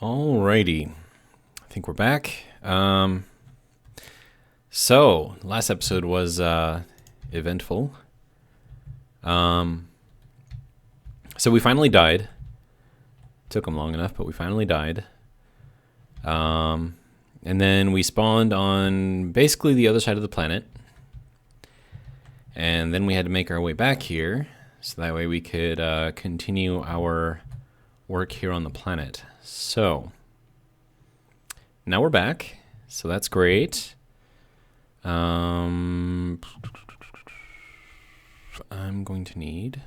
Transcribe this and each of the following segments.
Alrighty, I think we're back. So last episode was eventful. So we finally died. Took them long enough, but we finally died. And then we spawned on basically the other side of the planet. And then we had to make our way back here, so that way we could continue our work here on the planet. So now we're back, so that's great. I'm going to need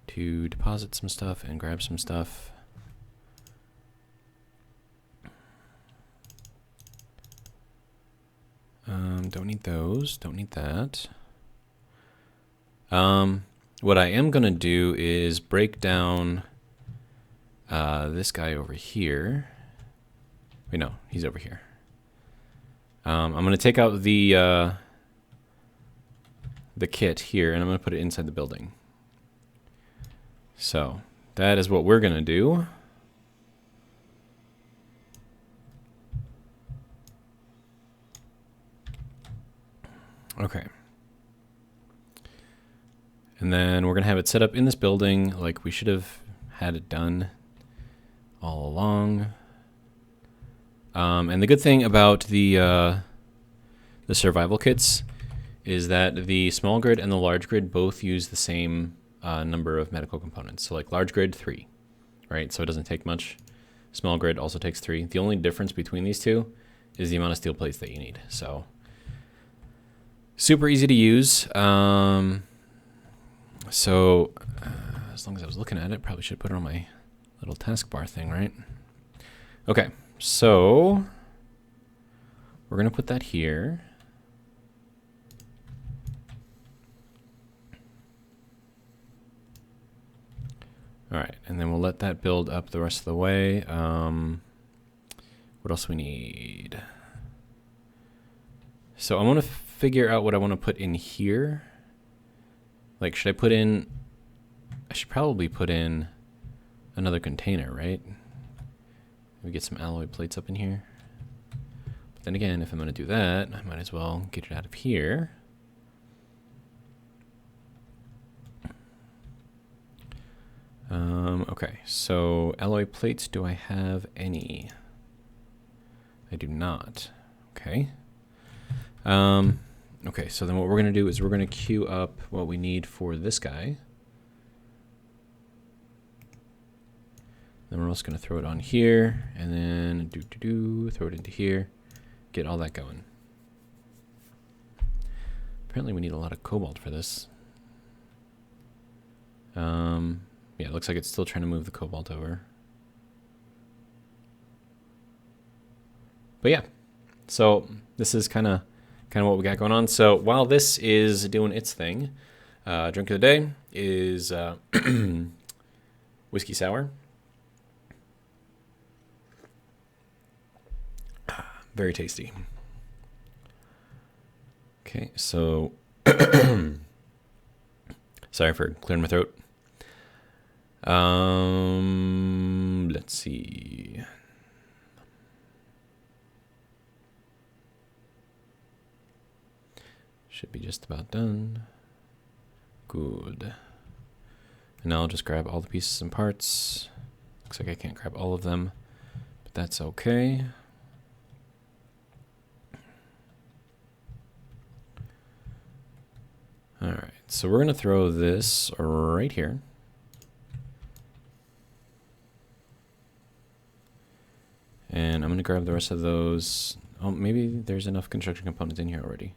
to deposit some stuff and grab some stuff. Don't need those, don't need that. What I am gonna do is break down this guy over here. Wait, no, he's over here. I'm gonna take out the kit here, and I'm gonna put it inside the building. So that is what we're gonna do. Okay. And then we're gonna have it set up in this building like we should have had it done all along. And the good thing about the survival kits is that the small grid and the large grid both use the same number of medical components. So like large grid, 3, right? So it doesn't take much. Small grid also takes 3. The only difference between these two is the amount of steel plates that you need. So super easy to use. So as long as I was looking at it, probably should put it on my little taskbar thing, right? Okay, so we're gonna put that here. All right, and then we'll let that build up the rest of the way. What else do we need? So I want to figure out what I want to put in here. Like, should I put in... I should probably put in another container, right? We get some alloy plates up in here. But then again, if I'm going to do that, I might as well get it out of here. Okay, so alloy plates, do I have any? I do not. Okay. Okay, so then what we're going to do is we're going to queue up what we need for this guy. Then we're also going to throw it on here, and then throw it into here, get all that going. Apparently we need a lot of cobalt for this. Yeah, it looks like it's still trying to move the cobalt over. But yeah, so this is kind of what we got going on. So while this is doing its thing, drink of the day is whiskey sour. Very tasty. Okay, so sorry for clearing my throat. Let's see. Should be just about done. Good. And now I'll just grab all the pieces and parts. Looks like I can't grab all of them, but that's okay. All right, so we're gonna throw this right here. And I'm gonna grab the rest of those. Oh, maybe there's enough construction components in here already.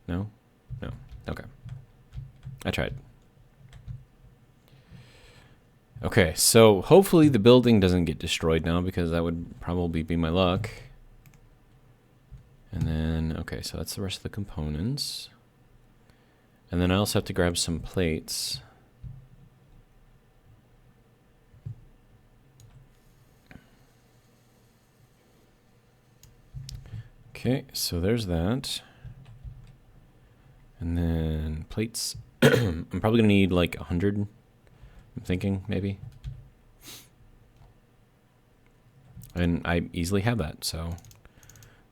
No? No. Okay. I tried. Okay, so hopefully the building doesn't get destroyed now, because that would probably be my luck. And then, okay, so that's the rest of the components. And then I also have to grab some plates. Okay, so there's that. And then plates. I'm probably gonna need like 100. I'm thinking maybe. And I easily have that, so.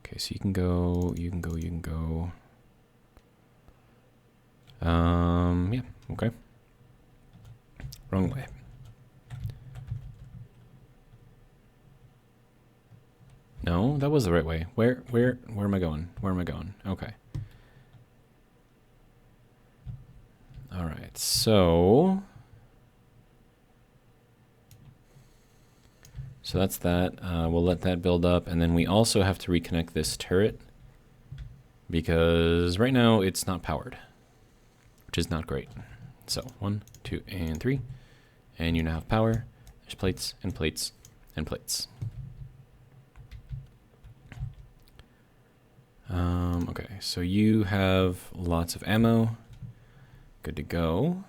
Okay, so you can go, you can go, you can go. Yeah, okay. Wrong way. No, that was the right way. Where am I going? Where am I going? Okay. All right, so that's that. We'll let that build up, and then we also have to reconnect this turret because right now it's not powered, which is not great. So 1, 2, and 3, and you now have power. There's plates and plates and plates. Okay, so you have lots of ammo. Good to go.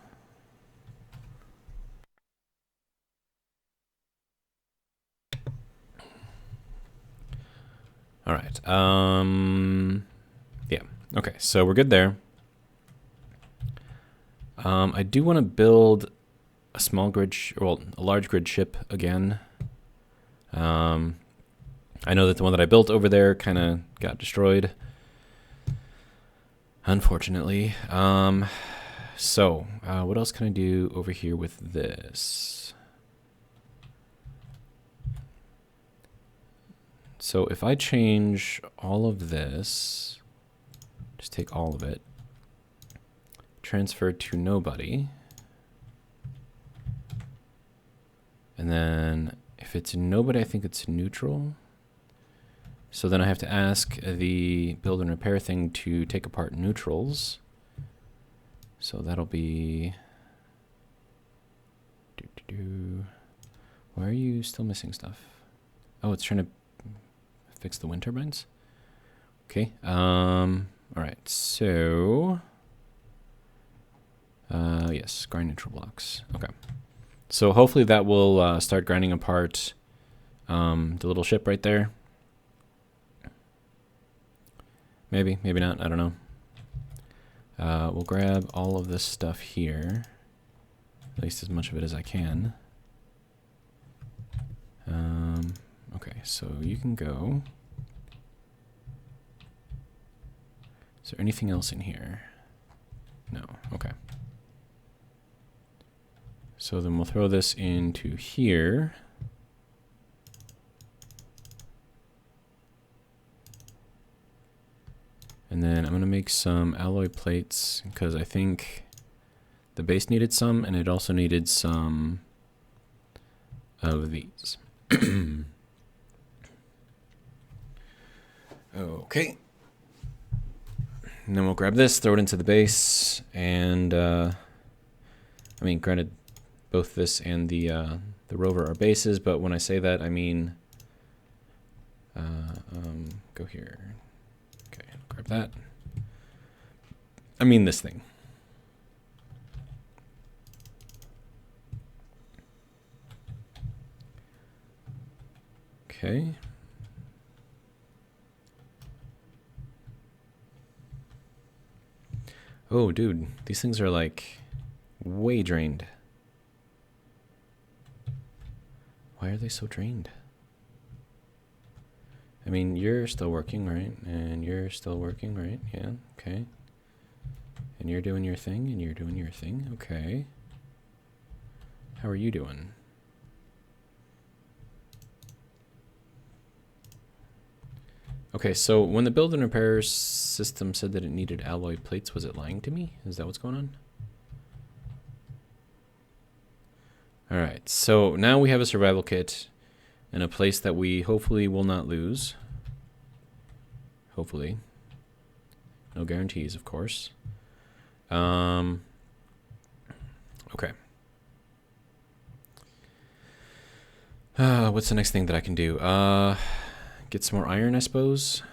All right. Yeah. Okay, so we're good there. I do want to build a small grid, well, a large grid ship again. I know that the one that I built over there kind of got destroyed, unfortunately. So what else can I do over here with this? So if I change all of this, just take all of it, transfer to nobody, and then if it's nobody, I think it's neutral. So then I have to ask the build and repair thing to take apart neutrals. So that'll be... Why are you still missing stuff? Oh, it's trying to fix the wind turbines? Okay. All right, so... yes, grind neutral blocks. Okay. So hopefully that will start grinding apart the little ship right there. Maybe, maybe not, I don't know. We'll grab all of this stuff here, at least as much of it as I can. Okay, so you can go. Is there anything else in here? No, okay. So then we'll throw this into here. And then I'm going to make some alloy plates because I think the base needed some, and it also needed some of these. Okay. And then we'll grab this, throw it into the base, and I mean, granted, both this and the rover are bases, but when I say that, I mean, go here. Okay, grab that. I mean this thing. Okay. Oh, dude, these things are like way drained. Why are they so drained? I mean, you're still working, right? And you're still working, right? Yeah, okay. And you're doing your thing, and you're doing your thing, okay. How are you doing? Okay, so when the build and repair system said that it needed alloy plates, was it lying to me? Is that what's going on? All right, so now we have a survival kit in a place that we hopefully will not lose. Hopefully. No guarantees, of course. Okay. What's the next thing that I can do? Get some more iron, I suppose.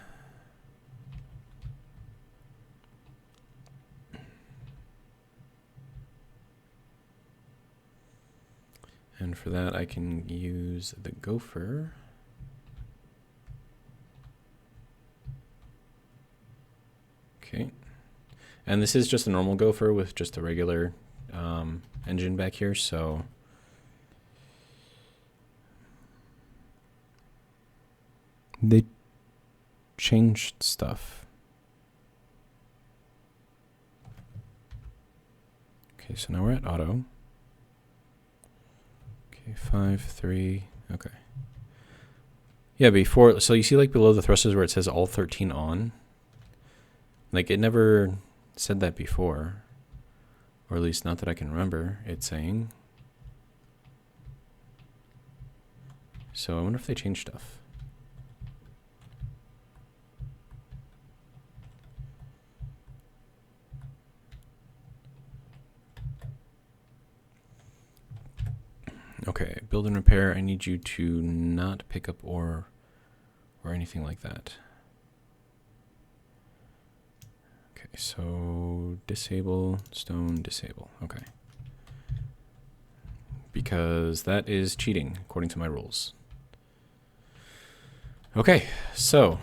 And for that, I can use the gopher. Okay. And this is just a normal gopher with just a regular engine back here, so... They changed stuff. Okay, so now we're at auto. Okay, 5, 3, okay. Yeah, before, so you see like below the thrusters where it says all 13 on? Like it never said that before. Or at least not that I can remember it saying. So I wonder if they changed stuff. Okay, build and repair. I need you to not pick up ore or anything like that. Okay, so disable, stone, disable. Okay. Because that is cheating according to my rules. Okay, so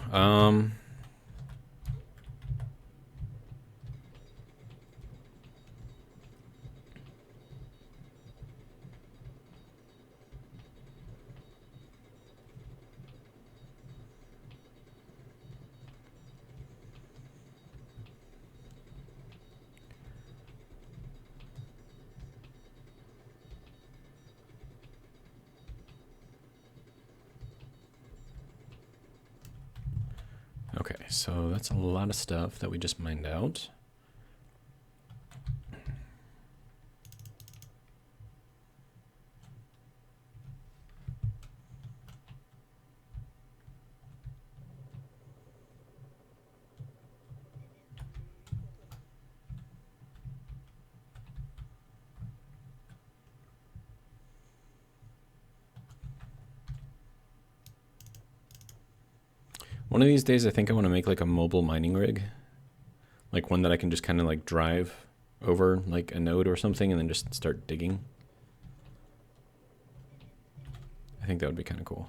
okay, so that's a lot of stuff that we just mined out. One of these days, I think I want to make like a mobile mining rig. Like one that I can just kind of like drive over like a node or something and then just start digging. I think that would be kind of cool.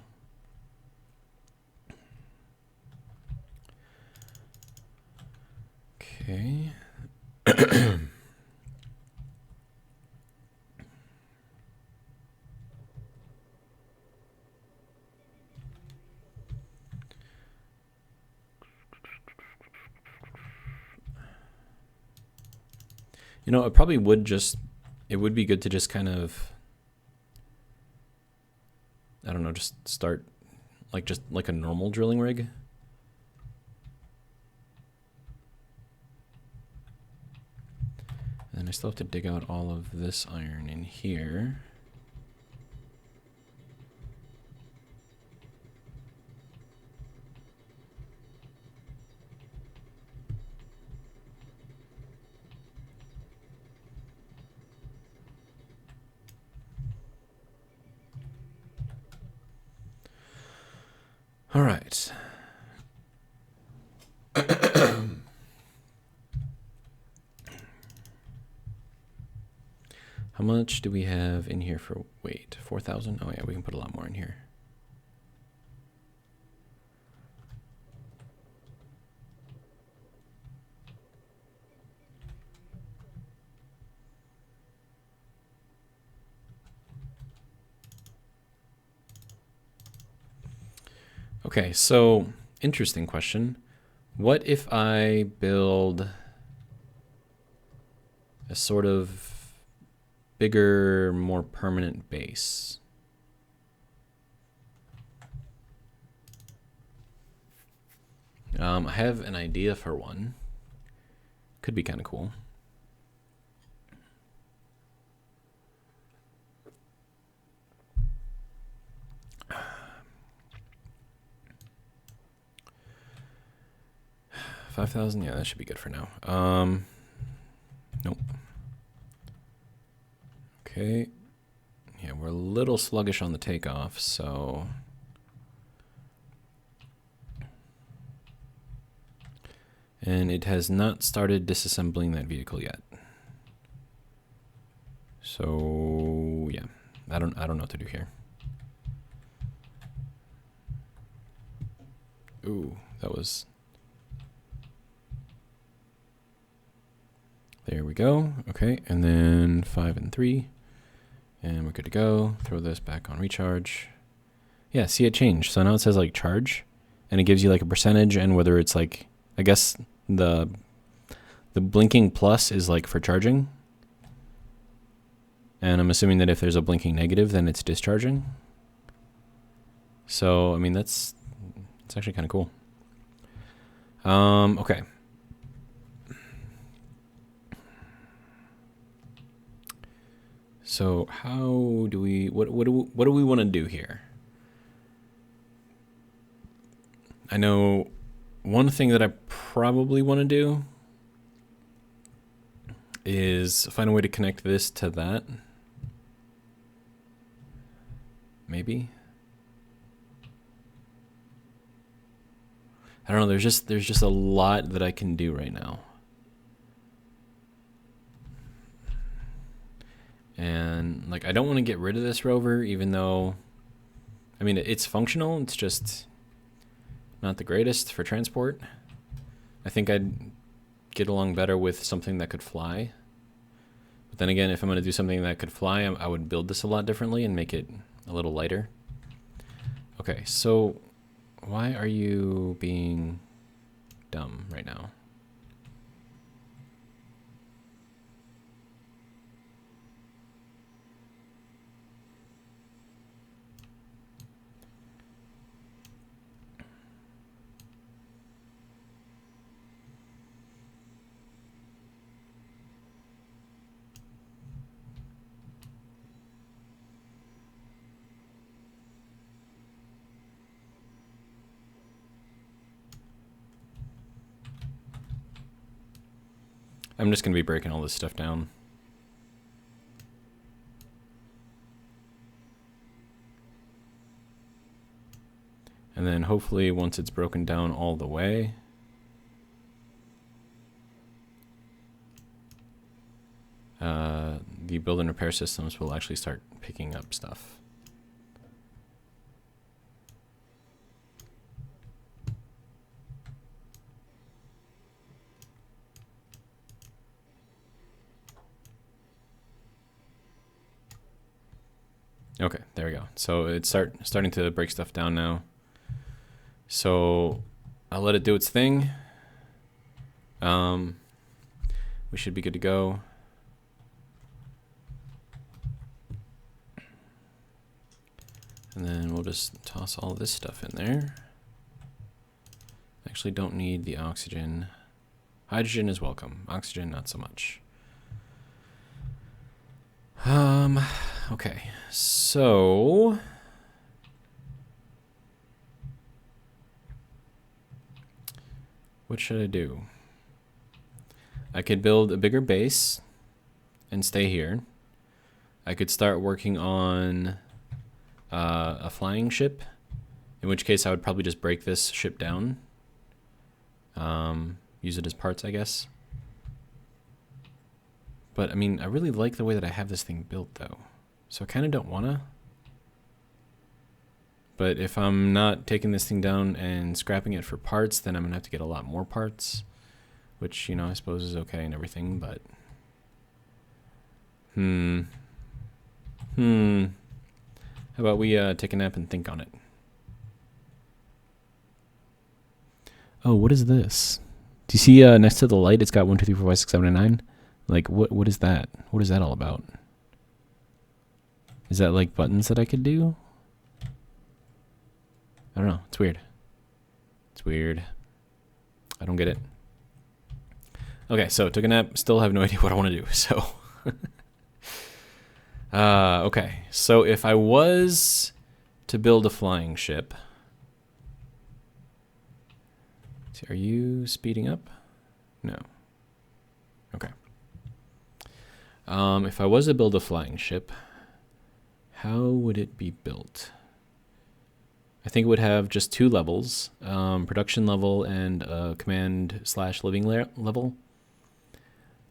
Okay. You know, it probably would just, it would be good to just kind of, I don't know, just start like just like a normal drilling rig. And I still have to dig out all of this iron in here. All right. How much do we have in here for weight? 4,000? Oh yeah, we can put a lot more in here. Okay, so interesting question. What if I build a sort of bigger, more permanent base? I have an idea for one. Could be kind of cool. $5,000, yeah, that should be good for now. Nope. Okay. Yeah, we're a little sluggish on the takeoff, so and it has not started disassembling that vehicle yet. So yeah, I don't know what to do here. Ooh, that was. There we go. Okay, and then 5 and 3. And we're good to go. Throw this back on recharge. Yeah, see it changed. So now it says like charge. and it gives you like a percentage, and whether it's like, I guess the blinking plus is like for charging. And I'm assuming that if there's a blinking negative, then it's discharging. So, I mean, it's actually kind of cool. Okay. So how do we, what do we want to do here? I know one thing that I probably want to do is find a way to connect this to that. Maybe. I don't know, there's just a lot that I can do right now. And like, I don't want to get rid of this rover, even though, I mean, it's functional. It's just not the greatest for transport. I think I'd get along better with something that could fly. But then again, if I'm going to do something that could fly, I would build this a lot differently and make it a little lighter. Okay, so why are you being dumb right now? I'm just going to be breaking all this stuff down. And then hopefully once it's broken down all the way, the build and repair systems will actually start picking up stuff. Okay, there we go. So it's starting to break stuff down now. So I'll let it do its thing. We should be good to go. And then we'll just toss all this stuff in there. Actually don't need the oxygen. Hydrogen is welcome. Oxygen, not so much. Okay, so what should I do? I could build a bigger base and stay here. I could start working on a flying ship, in which case I would probably just break this ship down. Use it as parts, I guess. But, I mean, I really like the way that I have this thing built, though. So I kind of don't want to. But if I'm not taking this thing down and scrapping it for parts, then I'm going to have to get a lot more parts. Which, you know, I suppose is okay and everything, but... How about we take a nap and think on it? Oh, what is this? Do you see next to the light, it's got 1, 2, 3, 4, 5, 6, 7, and 9? Like, what is that? What is that all about? Is that like buttons that I could do? I don't know. It's weird. It's weird. I don't get it. Okay, so took a nap. Still have no idea what I want to do. So, okay. So if I was to build a flying ship, are you speeding up? No. Okay. If I was to build a flying ship, how would it be built? I think it would have just 2 levels, production level and command/living level.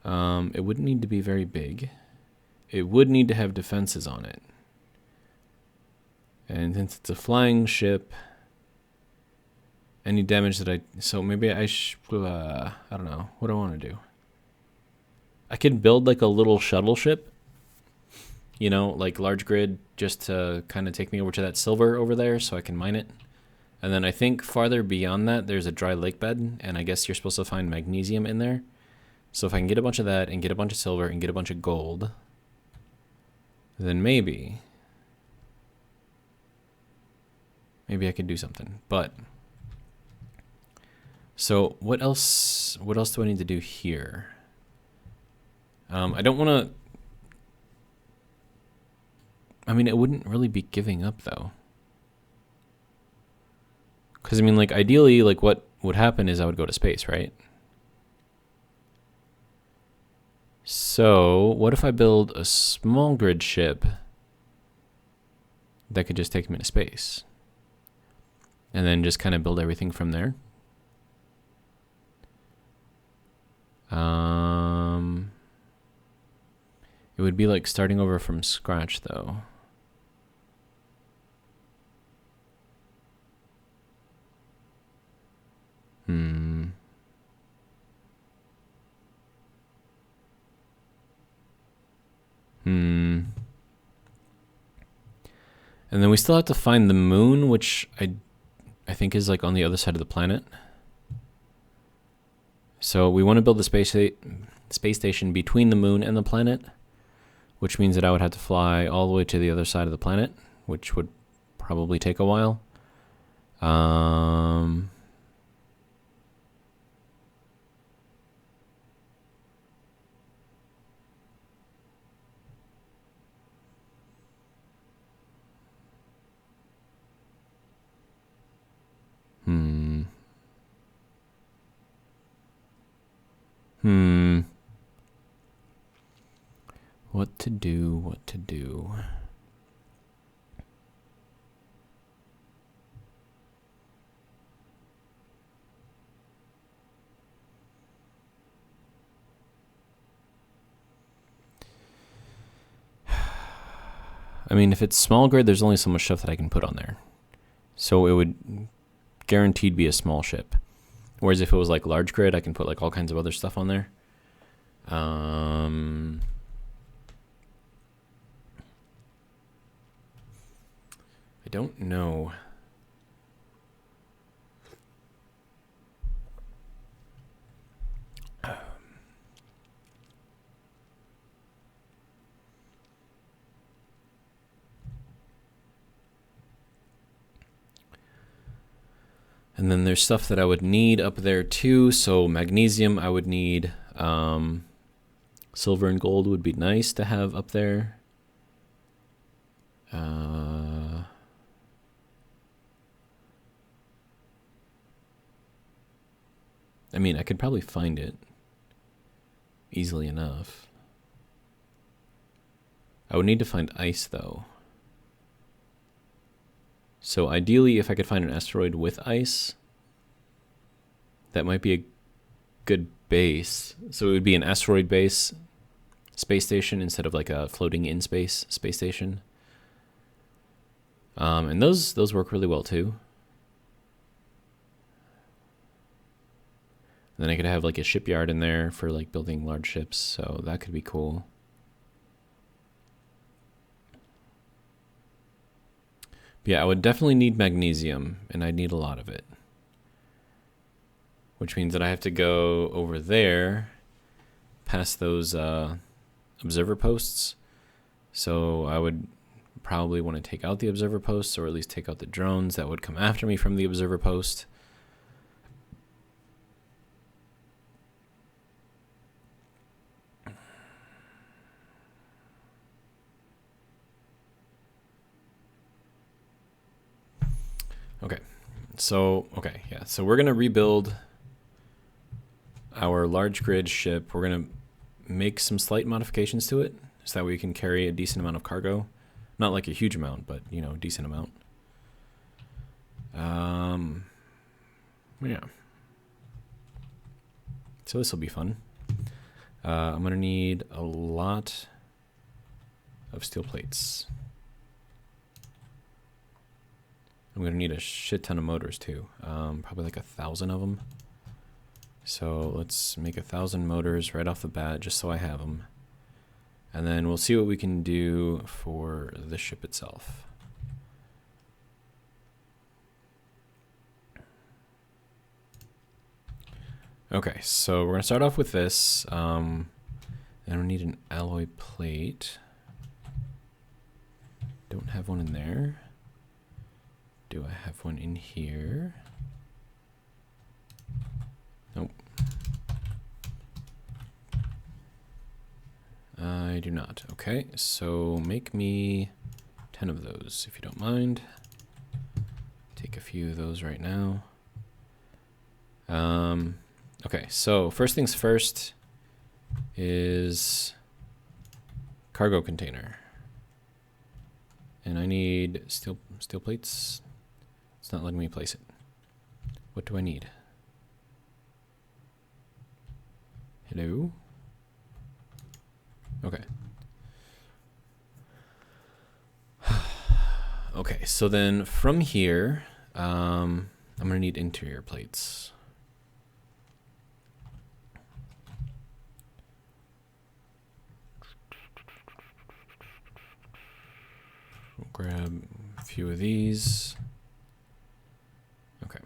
It wouldn't need to be very big. It would need to have defenses on it. And since it's a flying ship, any damage that so maybe I don't know, what do I want to do? I could build like a little shuttle ship, you know, like large grid, just to kind of take me over to that silver over there so I can mine it. And then I think farther beyond that, there's a dry lake bed, and I guess you're supposed to find magnesium in there. So if I can get a bunch of that and get a bunch of silver and get a bunch of gold, then maybe I could do something. But so what else do I need to do here? I don't want to, I mean, it wouldn't really be giving up though. Because, I mean, like, ideally, like, what would happen is I would go to space, right? So, what if I build a small grid ship that could just take me to space? And then just kind of build everything from there? It would be like starting over from scratch, though. And then we still have to find the moon, which I think is like on the other side of the planet. So we want to build the space station between the moon and the planet, which means that I would have to fly all the way to the other side of the planet, which would probably take a while. What to do? I mean, if it's small grid, there's only so much stuff that I can put on there. So it would guaranteed be a small ship. Whereas if it was like large grid, I can put like all kinds of other stuff on there. I don't know. And then there's stuff that I would need up there too. So magnesium, I would need. Silver and gold would be nice to have up there. I mean, I could probably find it easily enough. I would need to find ice, though. So ideally, if I could find an asteroid with ice, that might be a good base. So it would be an asteroid base space station instead of like a floating in space station. And those work really well too. And then I could have like a shipyard in there for like building large ships, so that could be cool. But yeah, I would definitely need magnesium, and I'd need a lot of it. Which means that I have to go over there, past those observer posts. So I would probably want to take out the observer posts, or at least take out the drones that would come after me from the observer post. So we're going to rebuild our large grid ship. We're going to make some slight modifications to it so that we can carry a decent amount of cargo. Not like a huge amount, but, you know, a decent amount. Yeah. So this will be fun. I'm going to need a lot of steel plates. I'm going to need a shit ton of motors too, probably like 1,000 of them. So let's make 1,000 motors right off the bat just so I have them. And then we'll see what we can do for the ship itself. Okay, so we're gonna start off with this. And we need an alloy plate. Don't have one in there. Do I have one in here? Nope. I do not. Okay, so make me 10 of those, if you don't mind. Take a few of those right now. Okay, so first things first is cargo container. And I need steel plates. It's not letting me place it. What do I need? Hello? Okay. Okay, so then from here, I'm gonna need interior plates. We'll grab a few of these. Okay.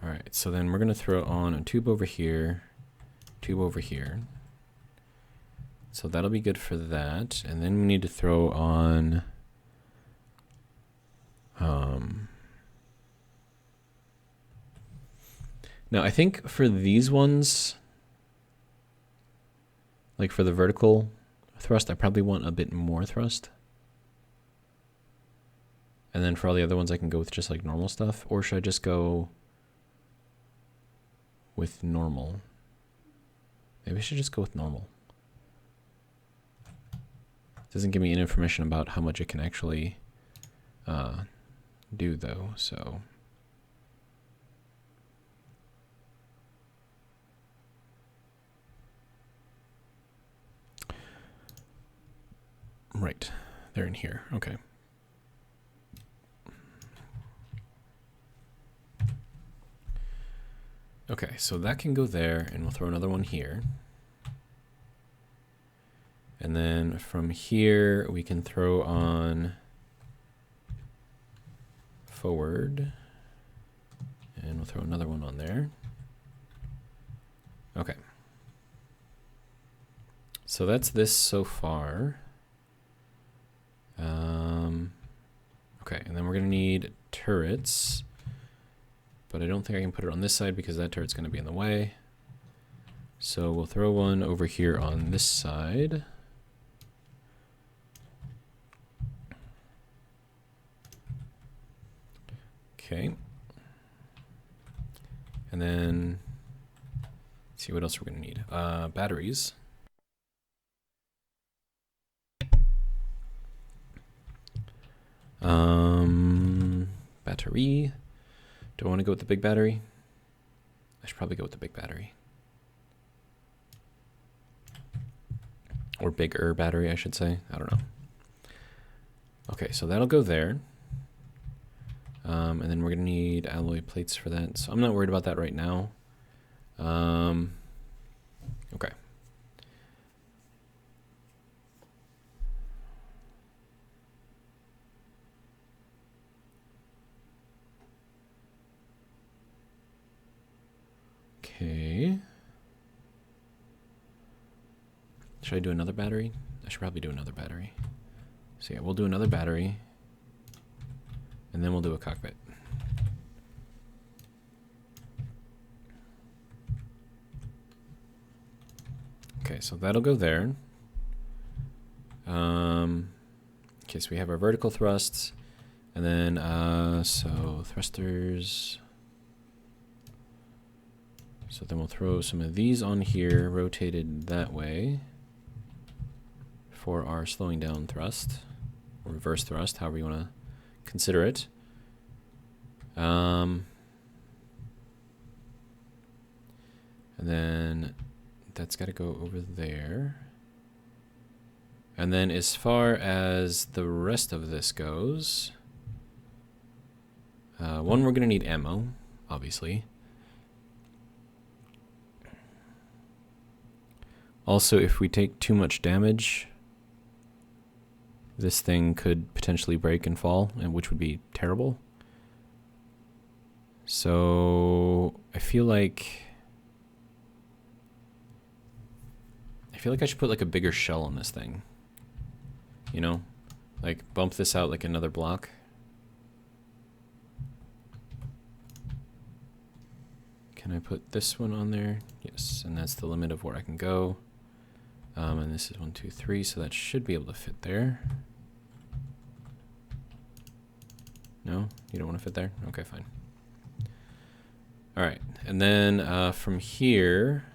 All right, so then we're gonna throw on a tube over here, tube over here. So that'll be good for that. And then we need to throw on now I think for these ones, like for the vertical thrust, I probably want a bit more thrust. And then for all the other ones I can go with just like normal stuff, or should I just go with normal? Maybe I should just go with normal. It doesn't give me any information about how much it can actually do though, so. Right, they're in here, okay. Okay, so that can go there, and we'll throw another one here. And then from here, we can throw on forward, and we'll throw another one on there. Okay. So that's this so far. Okay, and then we're gonna need turrets, but I don't think I can put it on this side because that turret's gonna be in the way. So we'll throw one over here on this side. Okay. And then let's see what else we're gonna need. Batteries. Battery. Do I want to go with the big battery? I should probably go with the big battery. Or bigger battery, I should say. I don't know. Okay, so that'll go there. And then we're gonna need alloy plates for that. So I'm not worried about that right now. Okay. Okay. Should I do another battery? I should probably do another battery. So yeah, we'll do another battery. And then we'll do a cockpit. Okay, so that'll go there. Okay, so we have our vertical thrusts. And then, so thrusters. So then we'll throw some of these on here, rotated that way for our slowing down thrust, or reverse thrust, however you want to consider it. And then that's got to go over there. And then as far as the rest of this goes, one, we're going to need ammo, obviously. Also, if we take too much damage, this thing could potentially break and fall, and which would be terrible. So I feel like I should put like a bigger shell on this thing. You know? Like bump this out like another block. Can I put this one on there? Yes, and that's the limit of where I can go. And this is 1, 2, 3, so that should be able to fit there. No? You don't want to fit there? Okay, fine. All right, and then from here,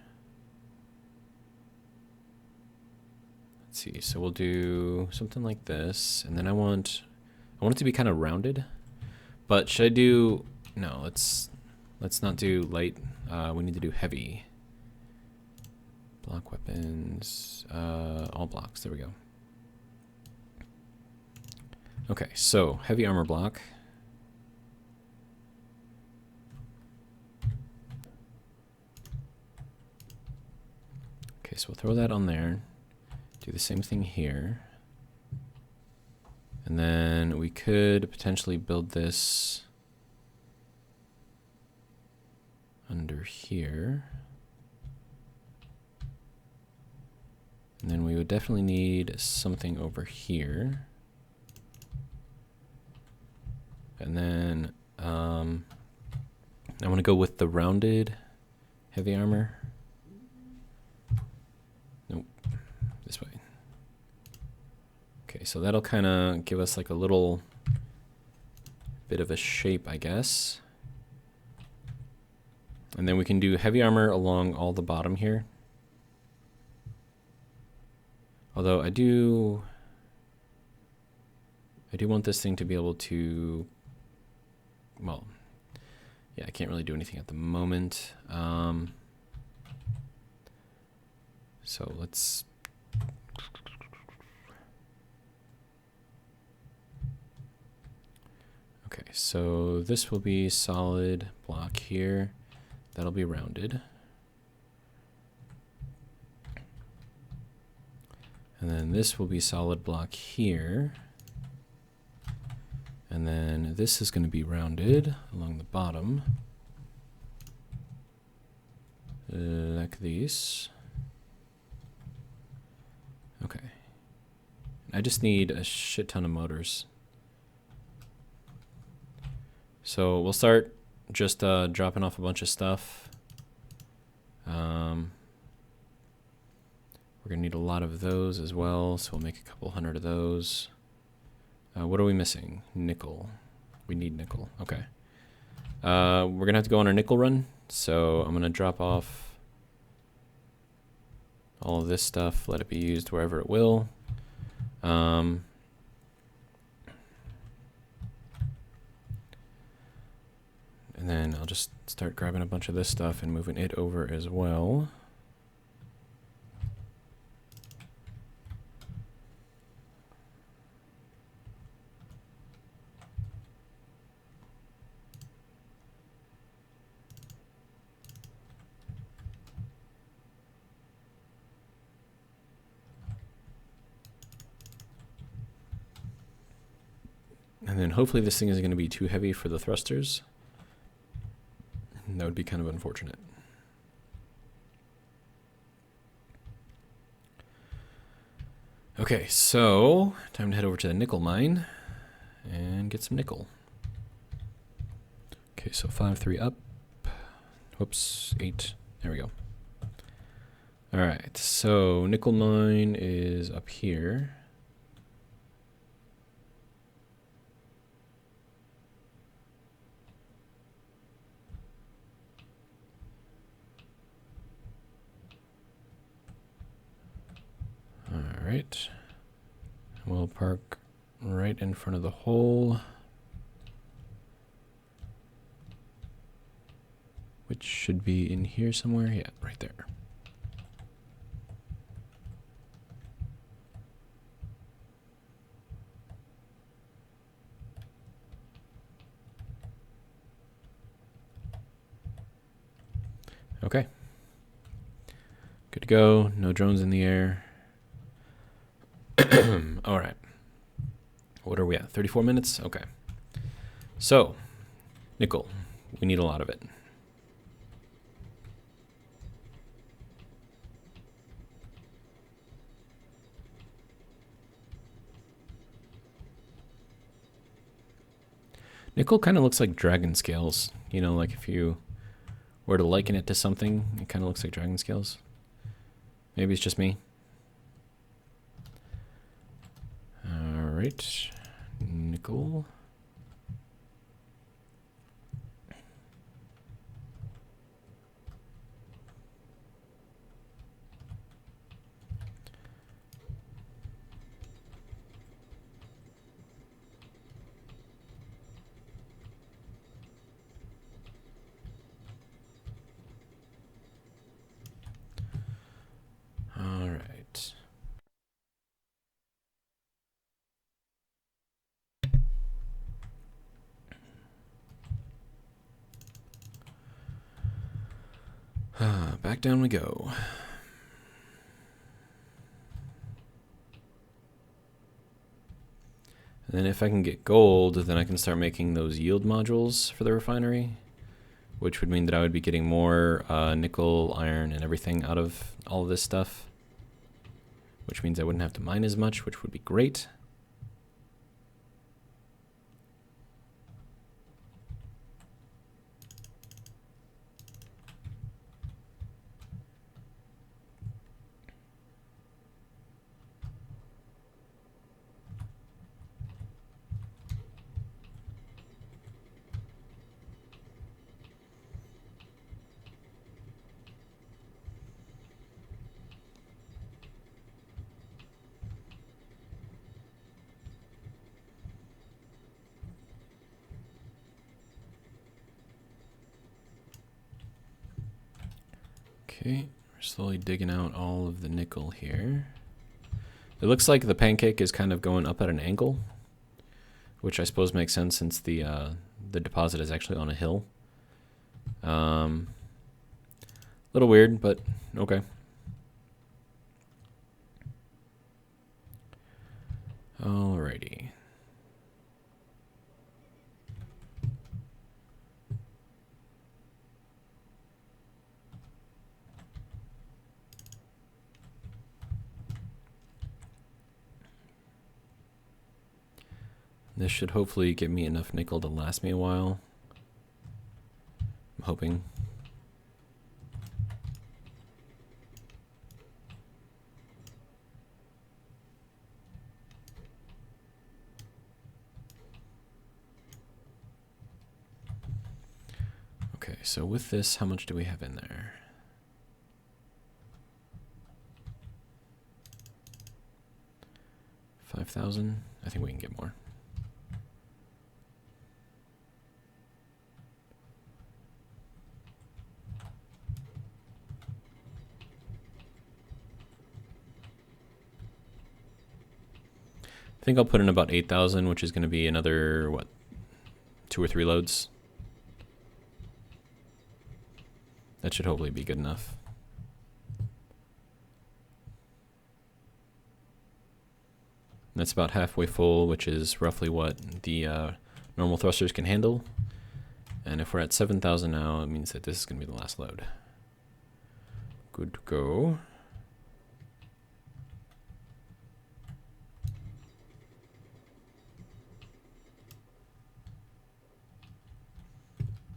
let's see, so we'll do something like this, and then I want it to be kind of rounded, but should I do, no, let's not do light, we need to do heavy. Block weapons, all blocks, there we go. Okay, so heavy armor block. Okay, so we'll throw that on there. Do the same thing here. And then we could potentially build this under here. And then we would definitely need something over here. And then I want to go with the rounded heavy armor. Nope, this way. Okay, so that'll kind of give us like a little bit of a shape, I guess. And then we can do heavy armor along all the bottom here. Although I do want this thing to be able to, well, yeah, I can't really do anything at the moment. So let's, okay, so this will be solid block here. That'll be rounded. And then this will be solid block here. And then this is going to be rounded along the bottom. Like these. Okay. I just need a shit ton of motors. So we'll start just dropping off a bunch of stuff. We're going to need a lot of those as well, so we'll make a couple hundred of those. What are we missing? Nickel. We need nickel. Okay. We're going to have to go on our nickel run, so I'm going to drop off all of this stuff, let it be used wherever it will. And then I'll just start grabbing a bunch of this stuff and moving it over as well. And then hopefully this thing isn't going to be too heavy for the thrusters. That would be kind of unfortunate. Okay, so time to head over to the nickel mine and get some nickel. Okay, so 5, 3 up. Whoops, 8. There we go. All right, so nickel mine is up here. All right, we'll park right in front of the hole, which should be in here somewhere. Yeah, right there. Okay, good to go. No drones in the air. All right. What are we at? 34 minutes? Okay. So, nickel. We need a lot of it. Nickel kind of looks like dragon scales. You know, like if you were to liken it to something, it kind of looks like dragon scales. Maybe it's just me. All right, nickel. All right. Back down we go. And then if I can get gold, then I can start making those yield modules for the refinery, which would mean that I would be getting more nickel, iron, and everything out of all of this stuff, which means I wouldn't have to mine as much, which would be great. Okay, we're slowly digging out all of the nickel here. It looks like the pancake is kind of going up at an angle, which I suppose makes sense since the deposit is actually on a hill. Little weird, but okay. Alrighty. This should hopefully give me enough nickel to last me a while. I'm hoping. Okay, so with this, how much do we have in there? $5,000? I think we can get more. I think I'll put in about 8,000, which is going to be another, what, 2 or 3 loads? That should hopefully be good enough. That's about halfway full, which is roughly what the normal thrusters can handle. And if we're at 7,000 now, it means that this is going to be the last load. Good to go.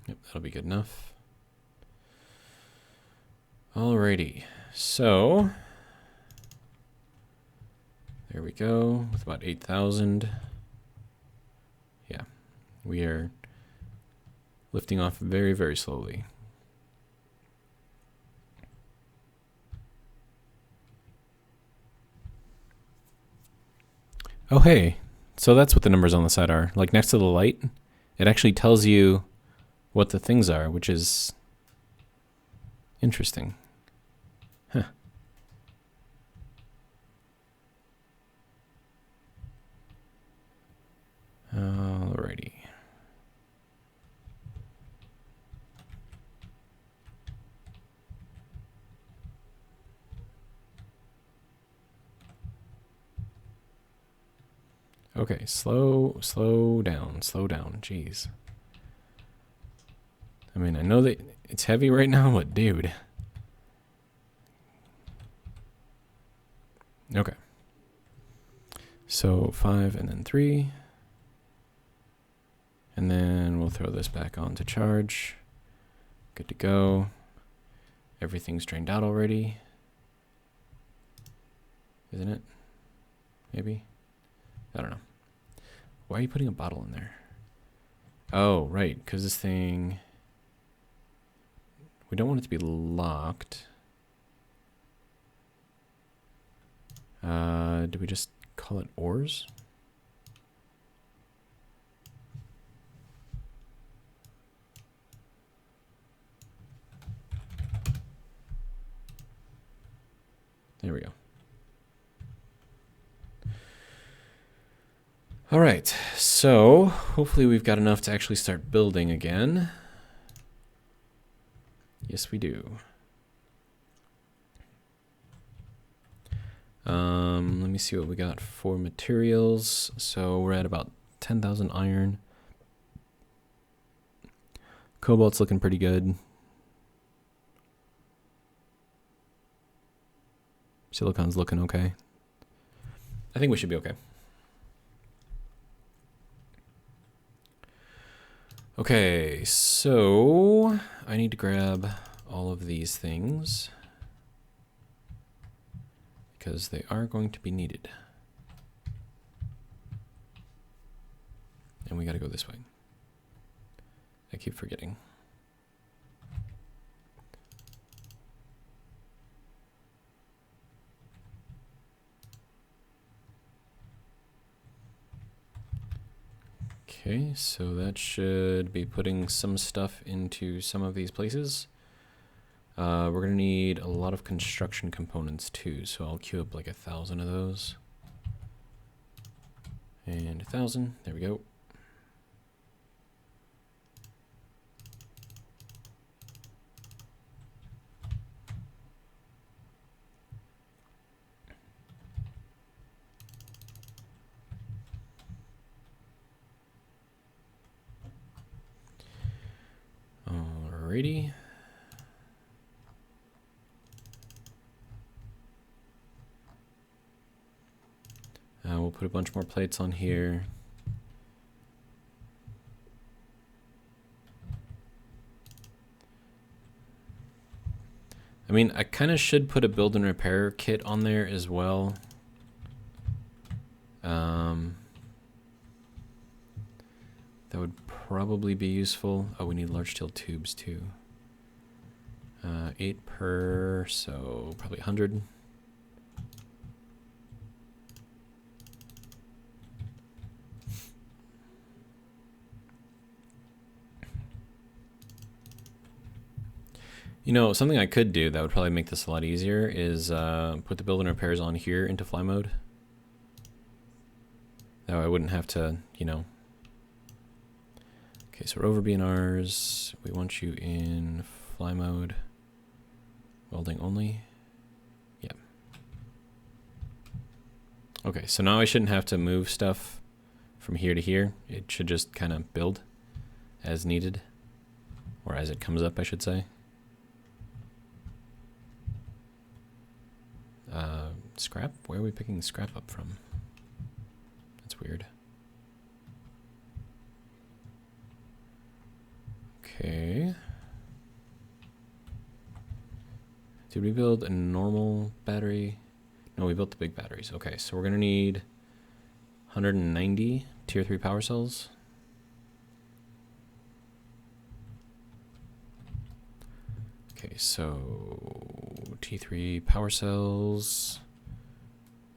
Yep, that'll be good enough. Alrighty, so there we go, with about 8,000. Yeah, we are lifting off very, very slowly. Oh, hey, so that's what the numbers on the side are. Like next to the light, it actually tells you what the things are, which is interesting. Huh. Alrighty. Okay, slow down, jeez. I mean, I know that it's heavy right now, but dude. Okay. So 5 and then 3. And then we'll throw this back on to charge. Good to go. Everything's drained out already. Isn't it? Maybe? I don't know. Why are you putting a bottle in there? Oh, right, because this thing... We don't want it to be locked. Do we just call it ores? There we go. All right, so hopefully we've got enough to actually start building again. Yes, we do. Let me see what we got for materials. So we're at about 10,000 iron. Cobalt's looking pretty good. Silicon's looking okay. I think we should be okay. Okay, so I need to grab all of these things because they are going to be needed. And we got to go this way. I keep forgetting. Okay, so that should be putting some stuff into some of these places. We're going to need a lot of construction components too, so I'll queue up like 1,000 of those. And 1,000, there we go. Alrighty. We'll put a bunch more plates on here. I mean, I kind of should put a build and repair kit on there as well. That would probably be useful. Oh, we need large steel tubes too. 8 per, so probably 100. You know, something I could do that would probably make this a lot easier is put the build and repairs on here into fly mode. That way I wouldn't have to, you know. Okay, so we're over BNRs. We want you in fly mode. Welding only. Yeah. Okay, so now I shouldn't have to move stuff from here to here. It should just kind of build as needed. Or as it comes up, I should say. Scrap? Where are we picking scrap up from? That's weird. Okay. Did we build a normal battery? No, we built the big batteries. Okay, so we're going to need 190 tier 3 power cells. Okay, so T3 power cells,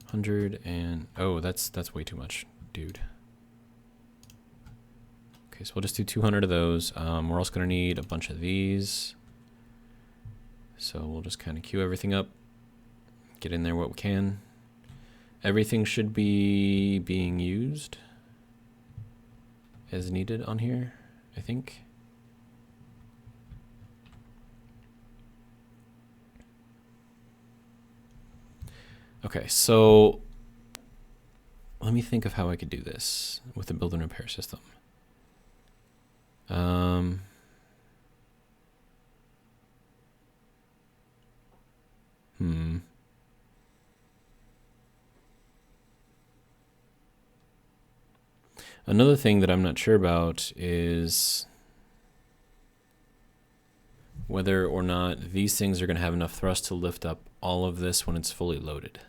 100 and, oh, that's way too much, dude. Okay, so we'll just do 200 of those. We're also going to need a bunch of these. So we'll just kind of queue everything up, get in there what we can. Everything should be being used as needed on here, I think. Okay, so let me think of how I could do this with the build and repair system. Another thing that I'm not sure about is whether or not these things are going to have enough thrust to lift up all of this when it's fully loaded.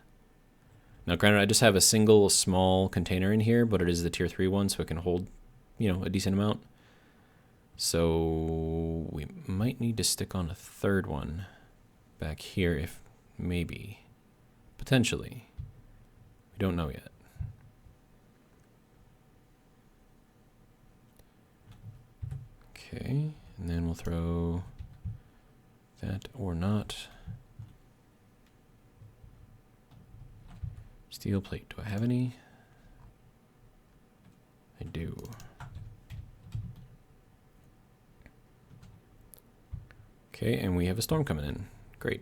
Now, granted, I just have a single small container in here, but it is the tier 3 one, so it can hold, a decent amount. So we might need to stick on a third one back here, if maybe, potentially. We don't know yet. Okay, and then we'll throw that or not. Steel plate, do I have any? I do. Okay, and we have a storm coming in. Great.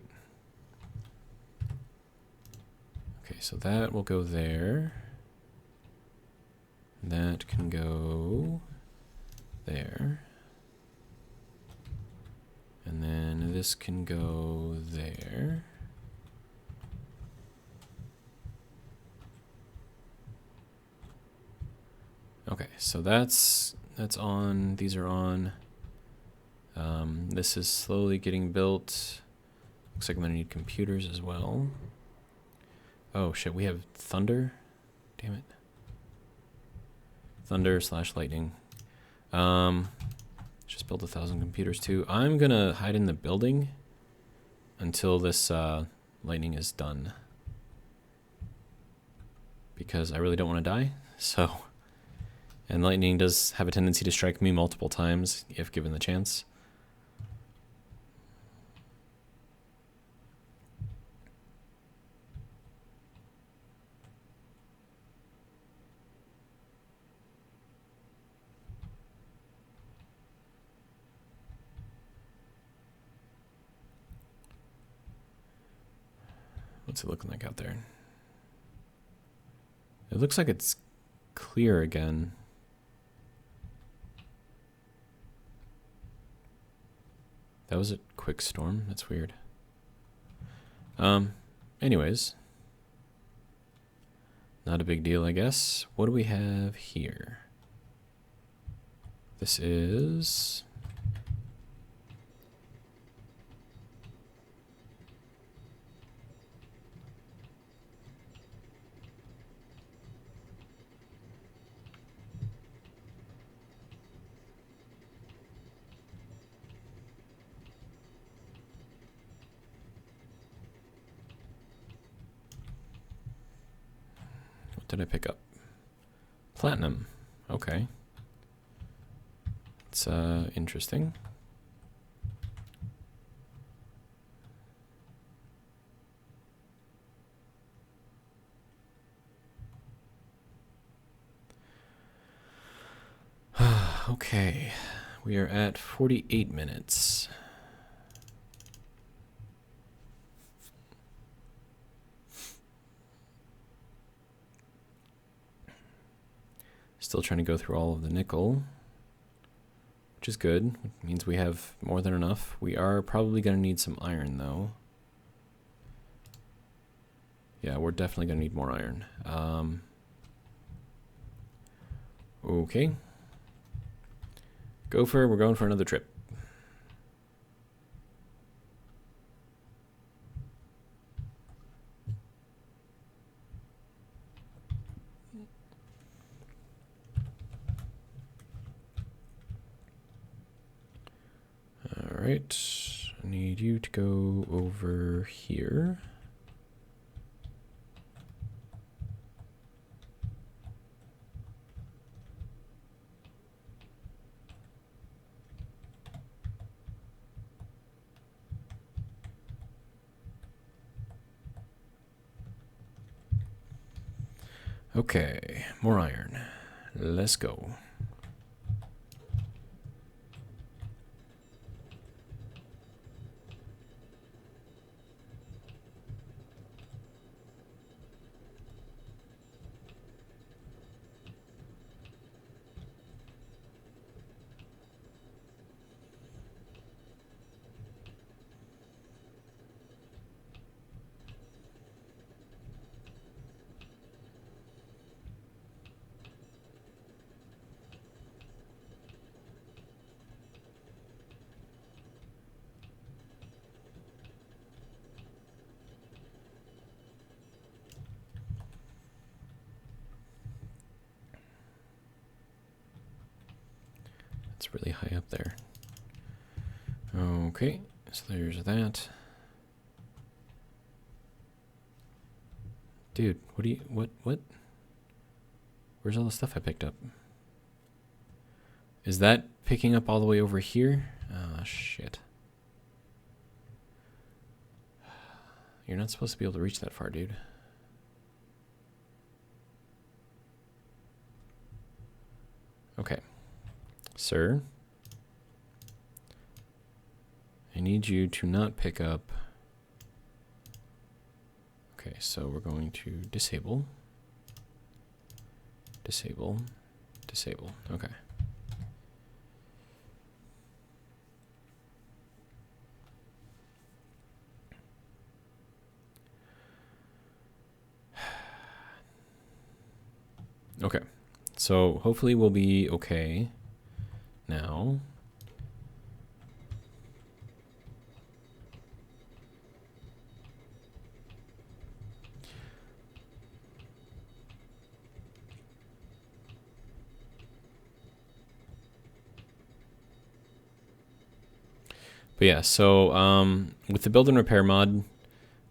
Okay, so that will go there. That can go there. And then this can go there. Okay, so that's on. These are on. This is slowly getting built. Looks like I'm gonna need computers as well. Oh shit, we have thunder. Damn it. Thunder/lightning. Just built 1,000 computers too. I'm gonna hide in the building until this lightning is done, because I really don't want to die. So, and lightning does have a tendency to strike me multiple times if given the chance. What's it looking like out there? It looks like it's clear again. That was a quick storm. That's weird. Anyways. Not a big deal, I guess. What do we have here? This is... What did I pick up? Platinum. Okay. It's interesting. Okay, we are at 48 minutes. Still trying to go through all of the nickel, which is good. It means we have more than enough. We are probably going to need some iron, though. Yeah, we're definitely going to need more iron. Okay. Gopher, we're going for another trip. All right, I need you to go over here. Okay, more iron. Let's go. It's really high up there. Okay, so there's that. Dude, what? Where's all the stuff I picked up? Is that picking up all the way over here? Ah, shit. You're not supposed to be able to reach that far, dude. Okay. Sir, I need you to not pick up. Okay, so we're going to disable. Disable. Disable. Okay. Okay. So hopefully we'll be okay now. But yeah, so with the build and repair mod,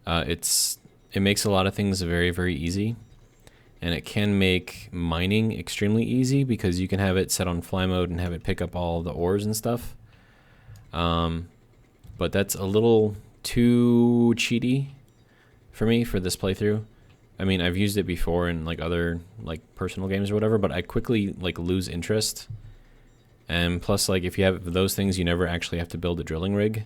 it makes a lot of things very, very easy. And it can make mining extremely easy because you can have it set on fly mode and have it pick up all the ores and stuff. But that's a little too cheaty for me for this playthrough. I mean, I've used it before in like other like personal games or whatever, but I quickly like lose interest. And plus, like if you have those things, you never actually have to build a drilling rig,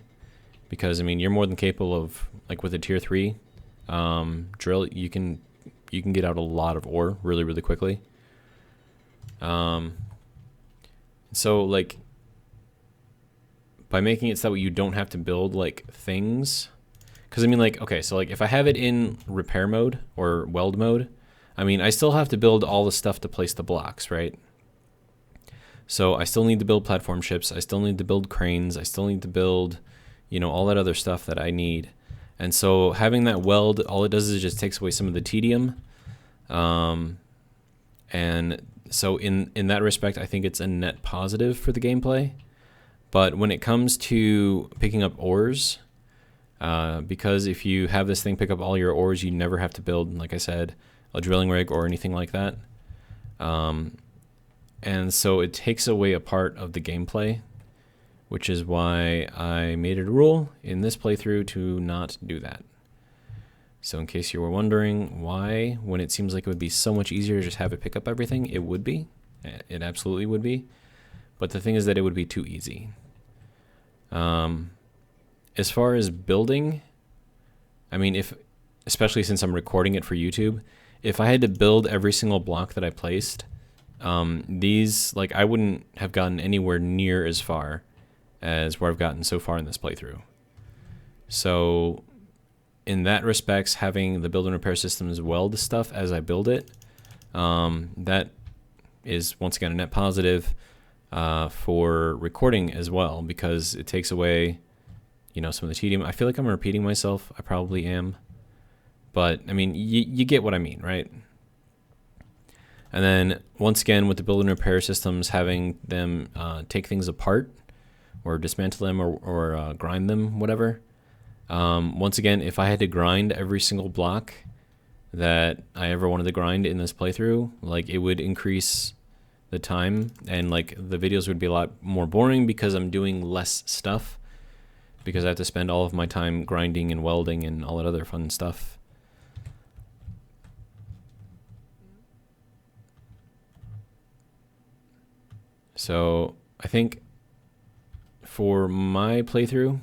because I mean you're more than capable of, like with a tier 3 drill, you can get out a lot of ore really, really quickly. So like by making it so that you don't have to build like things, because I mean like, okay, so like if I have it in repair mode or weld mode, I mean I still have to build all the stuff to place the blocks, right? So I still need to build platform ships, I still need to build cranes, I still need to build, you know, all that other stuff that I need. And so having that weld, all it does is just takes away some of the tedium. And so in that respect, I think it's a net positive for the gameplay. But when it comes to picking up ores, because if you have this thing pick up all your ores, you never have to build, like I said, a drilling rig or anything like that. And so it takes away a part of the gameplay, which is why I made it a rule in this playthrough to not do that. So in case you were wondering why, when it seems like it would be so much easier to just have it pick up everything, it would be. It absolutely would be. But the thing is that it would be too easy. As far as building, I mean, especially since I'm recording it for YouTube, if I had to build every single block that I placed, like I wouldn't have gotten anywhere near as far as where I've gotten so far in this playthrough. So in that respects, having the build and repair systems weld stuff as I build it, that is once again a net positive for recording as well, because it takes away, you know, some of the tedium. I feel like I'm repeating myself. I probably am, but I mean, you get what I mean, right? And then once again, with the build and repair systems, having them take things apart or dismantle them or grind them, whatever. Once again, if I had to grind every single block that I ever wanted to grind in this playthrough, like it would increase the time, and like the videos would be a lot more boring because I'm doing less stuff, because I have to spend all of my time grinding and welding and all that other fun stuff. So I think for my playthrough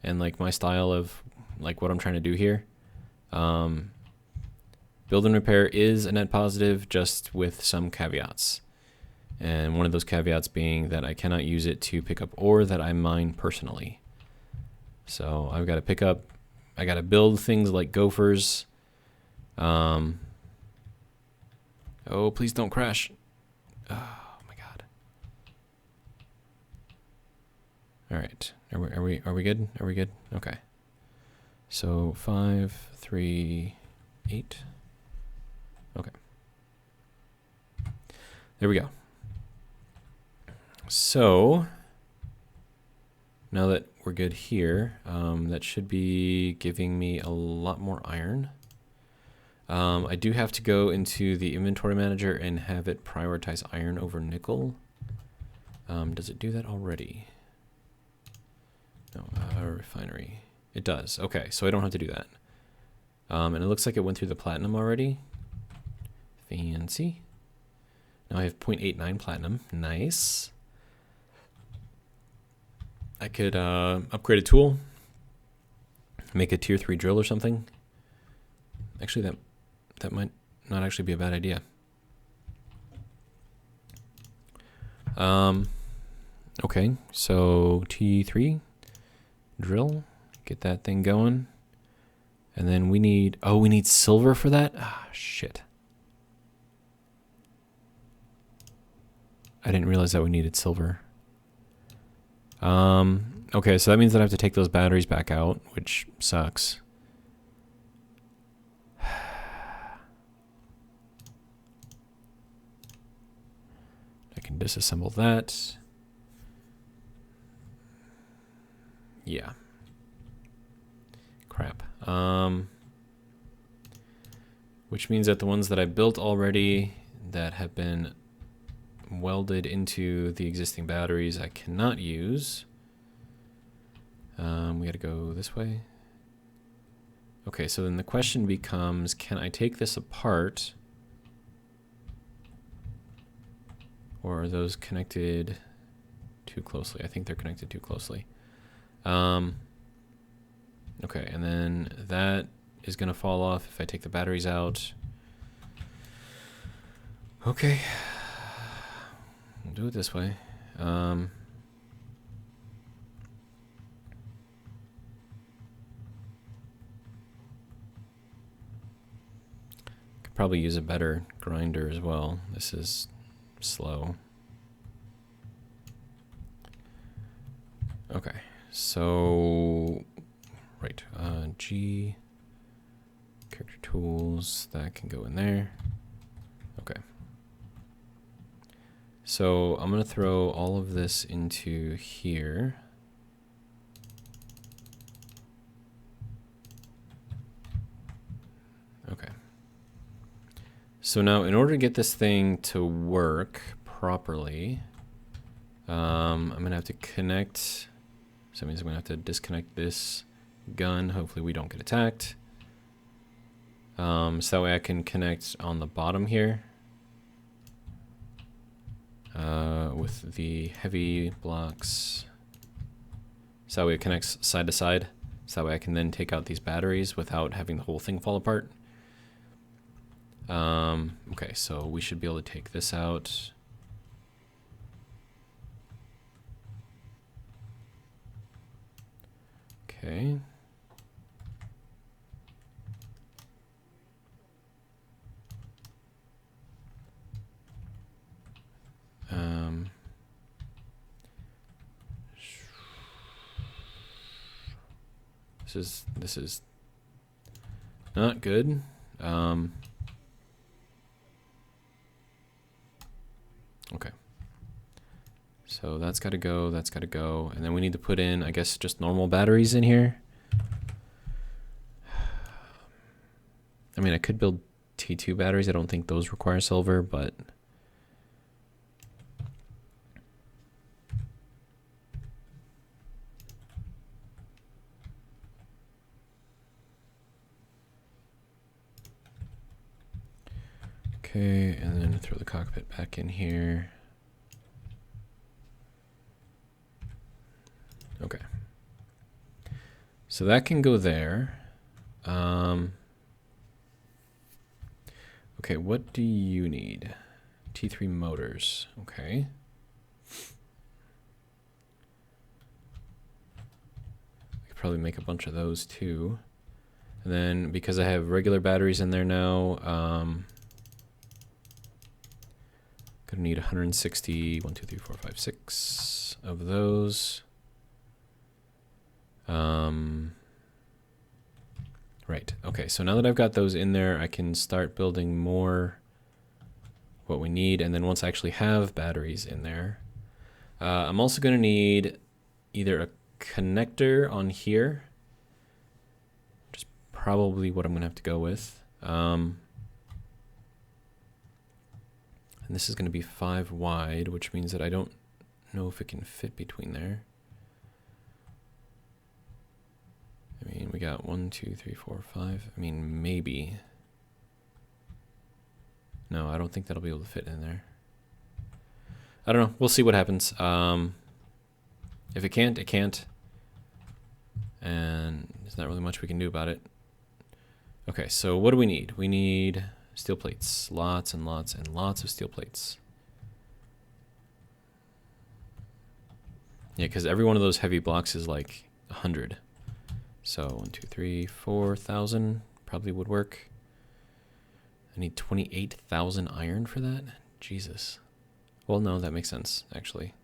and like my style of like what I'm trying to do here, build and repair is a net positive, just with some caveats. And one of those caveats being that I cannot use it to pick up ore that I mine personally. So I've got to pick up, I got to build things like gophers. Oh, please don't crash. Oh my God. All right. Are we good? Are we good? Okay. So 5, 3, 8. Okay. There we go. So now that we're good here, that should be giving me a lot more iron. I do have to go into the inventory manager and have it prioritize iron over nickel. Does it do that already? No, refinery. It does. Okay, so I don't have to do that. And it looks like it went through the platinum already. Fancy. Now I have 0.89 platinum. Nice. I could upgrade a tool, make a tier 3 drill or something. Actually, that might not actually be a bad idea. Okay, so T3 drill, get that thing going. And then we need, oh, we need silver for that? Ah, shit. I didn't realize that we needed silver. Okay, so that means that I have to take those batteries back out, which sucks. I can disassemble that. Yeah. Crap. Which means that the ones that I built already that have been welded into the existing batteries I cannot use. We gotta go this way. Okay, so then the question becomes, can I take this apart? Or are those connected too closely? I think they're connected too closely. Okay, and then that is gonna fall off if I take the batteries out. Okay. We'll do it this way. Could probably use a better grinder as well. This is slow. Okay, so right, G character tools, that can go in there. Okay. So I'm going to throw all of this into here. Okay. So now in order to get this thing to work properly, I'm going to have to connect. So that means I'm going to have to disconnect this gun. Hopefully we don't get attacked. So that way I can connect on the bottom here. With the heavy blocks. So that way it connects side to side. So that way I can then take out these batteries without having the whole thing fall apart. Okay, so we should be able to take this out. Okay. This is not good. Okay. So that's got to go, that's got to go. And then we need to put in, I guess, just normal batteries in here. I mean, I could build T2 batteries. I don't think those require silver, but... Okay, and then throw the cockpit back in here. Okay. So that can go there. Okay, what do you need? T3 motors, okay. I could probably make a bunch of those too. And then because I have regular batteries in there now, gonna need 160, 1, 2, 3, 4, 5, 6 of those. Right, okay, so now that I've got those in there, I can start building more what we need, and then once I actually have batteries in there, I'm also going to need either a connector on here, which is probably what I'm going to have to go with. And this is going to be 5 wide, which means that I don't know if it can fit between there. I mean, we got 1, 2, 3, 4, 5. I mean, maybe. No, I don't think that'll be able to fit in there. I don't know. We'll see what happens. If it can't, it can't. And there's not really much we can do about it. Okay, so what do we need? We need steel plates. Lots and lots and lots of steel plates. Yeah, because every one of those heavy blocks is like 100. So 1, 2, 3, 4,000 probably would work. I need 28,000 iron for that? Jesus. Well, no, that makes sense, actually.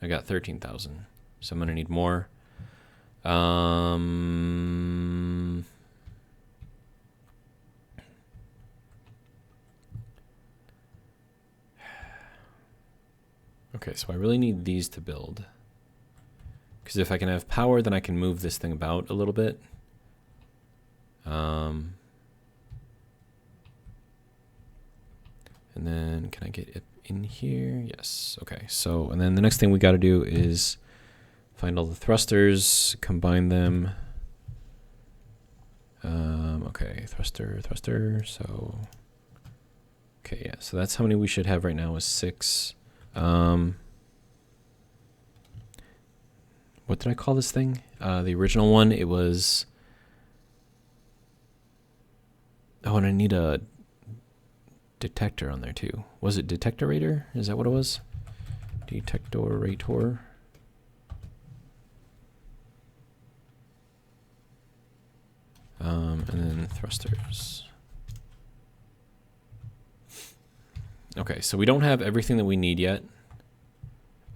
I got 13,000, so I'm going to need more. Okay, so I really need these to build. Because if I can have power, then I can move this thing about a little bit. And then can I get it in here? Yes. Okay. So, and then the next thing we got to do is find all the thrusters, combine them. Okay, thruster. So, okay, yeah. So that's how many we should have right now is 6. What did I call this thing? The original one, it was. Oh, and I need a detector on there too. Was it Detectorator? Is that what it was? Detectorator. And then thrusters. Okay, so we don't have everything that we need yet.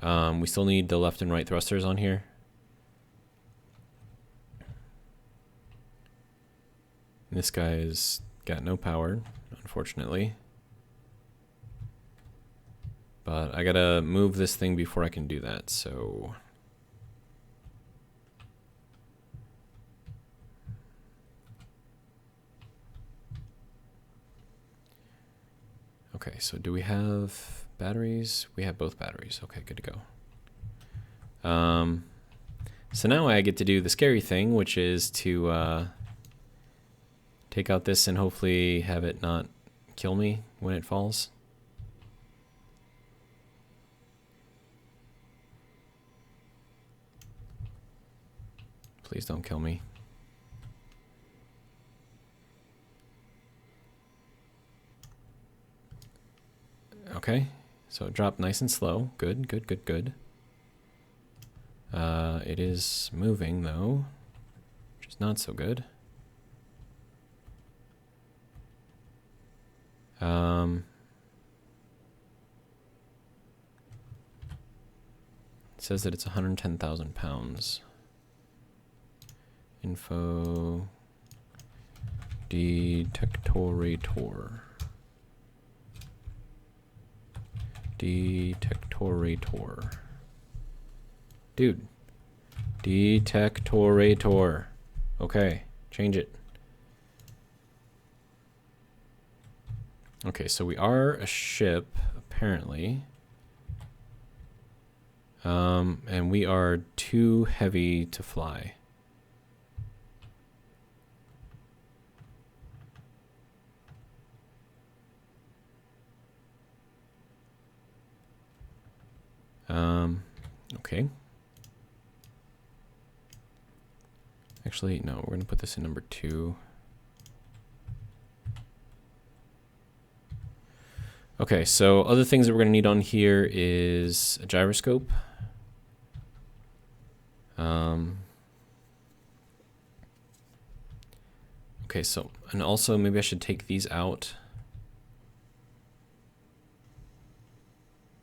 We still need the left and right thrusters on here. And this guy's got no power, unfortunately. But I gotta move this thing before I can do that, so. Okay, so do we have batteries? We have both batteries. Okay, good to go. So now I get to do the scary thing, which is to take out this and hopefully have it not kill me when it falls. Please don't kill me. Okay, so it dropped nice and slow. Good, good, good, good. It is moving though, which is not so good. It says that it's 110,000 pounds. Info Detectorator. Detectorator. Dude. Detectorator. Okay, change it. Okay, so we are a ship, apparently. And we are too heavy to fly. Okay. Actually, no, we're gonna put this in number 2. Okay, so other things that we're gonna need on here is a gyroscope. Okay, so, and also maybe I should take these out.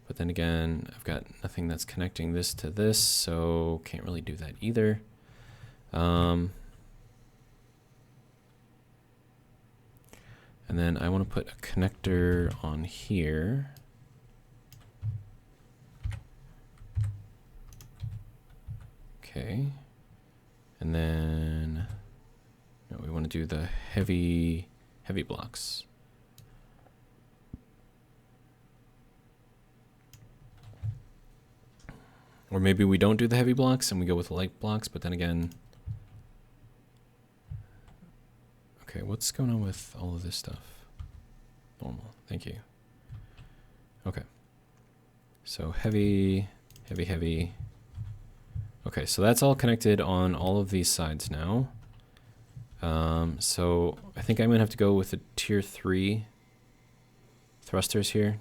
But then again, I've got nothing that's connecting this to this, so can't really do that either. And then I want to put a connector on here. Okay. And then no, we want to do the heavy blocks. Or maybe we don't do the heavy blocks and we go with the light blocks, but then again... Okay, what's going on with all of this stuff? Normal, thank you. Okay. So heavy, heavy, heavy. Okay, so that's all connected on all of these sides now. So I think I'm going to have to go with the tier 3 thrusters here.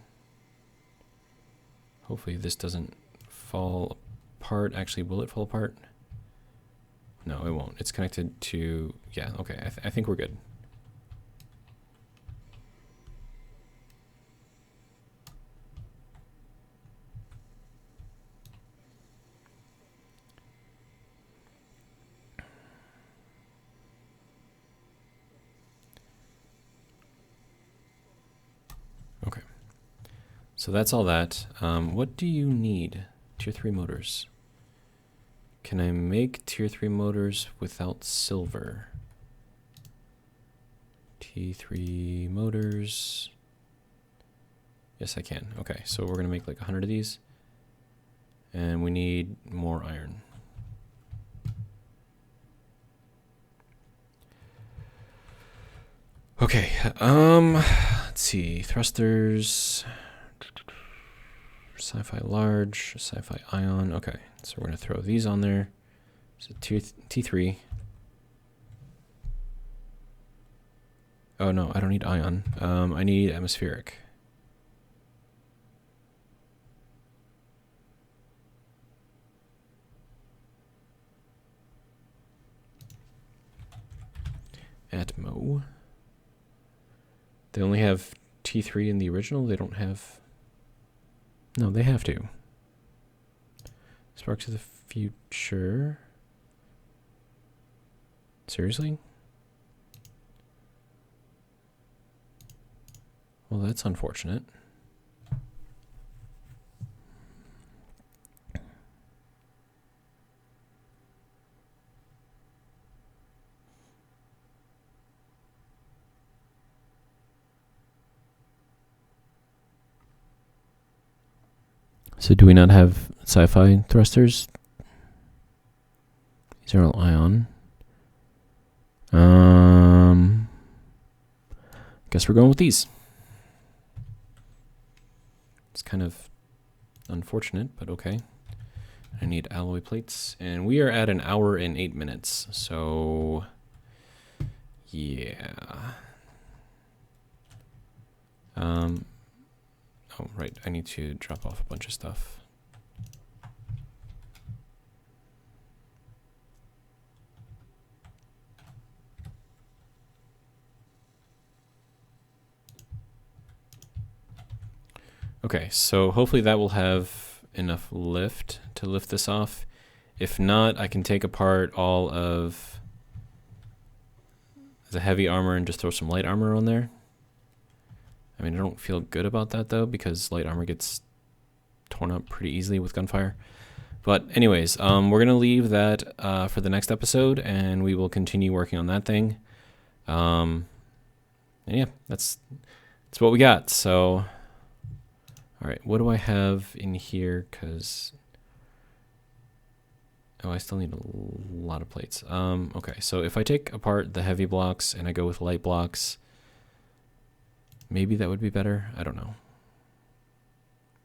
Hopefully this doesn't fall apart. Actually, will it fall apart? No, it won't. It's connected to... Yeah, okay. I think we're good. Okay. So that's all that. What do you need? Tier 3 motors. Can I make tier 3 motors without silver? T3 motors. Yes, I can. Okay, so we're going to make like 100 of these. And we need more iron. Okay, let's see. Thrusters. Sci-fi large, sci-fi ion. Okay, so we're going to throw these on there. So T3. Oh no, I don't need ion. I need atmospheric. Atmo. They only have T3 in the original. They don't have... No, they have to. Sparks of the future. Seriously? Well, that's unfortunate. So do we not have sci-fi thrusters? These are all ion. Guess we're going with these. It's kind of unfortunate, but okay. I need alloy plates, and we are at 1 hour and 8 minutes, so yeah. Oh, right, I need to drop off a bunch of stuff. Okay, so hopefully that will have enough lift to lift this off. If not, I can take apart all of the heavy armor and just throw some light armor on there. I mean, I don't feel good about that though, because light armor gets torn up pretty easily with gunfire. But anyways, we're gonna leave that for the next episode, and we will continue working on that thing. And yeah, that's what we got. So, all right, what do I have in here? Cause oh, I still need a lot of plates. Okay, so if I take apart the heavy blocks and I go with light blocks, maybe that would be better. I don't know.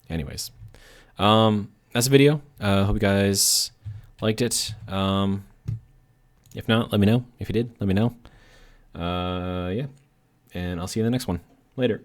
Anyways, that's the video. Hope you guys liked it. If not, let me know. If you did, let me know. Yeah, and I'll see you in the next one. Later.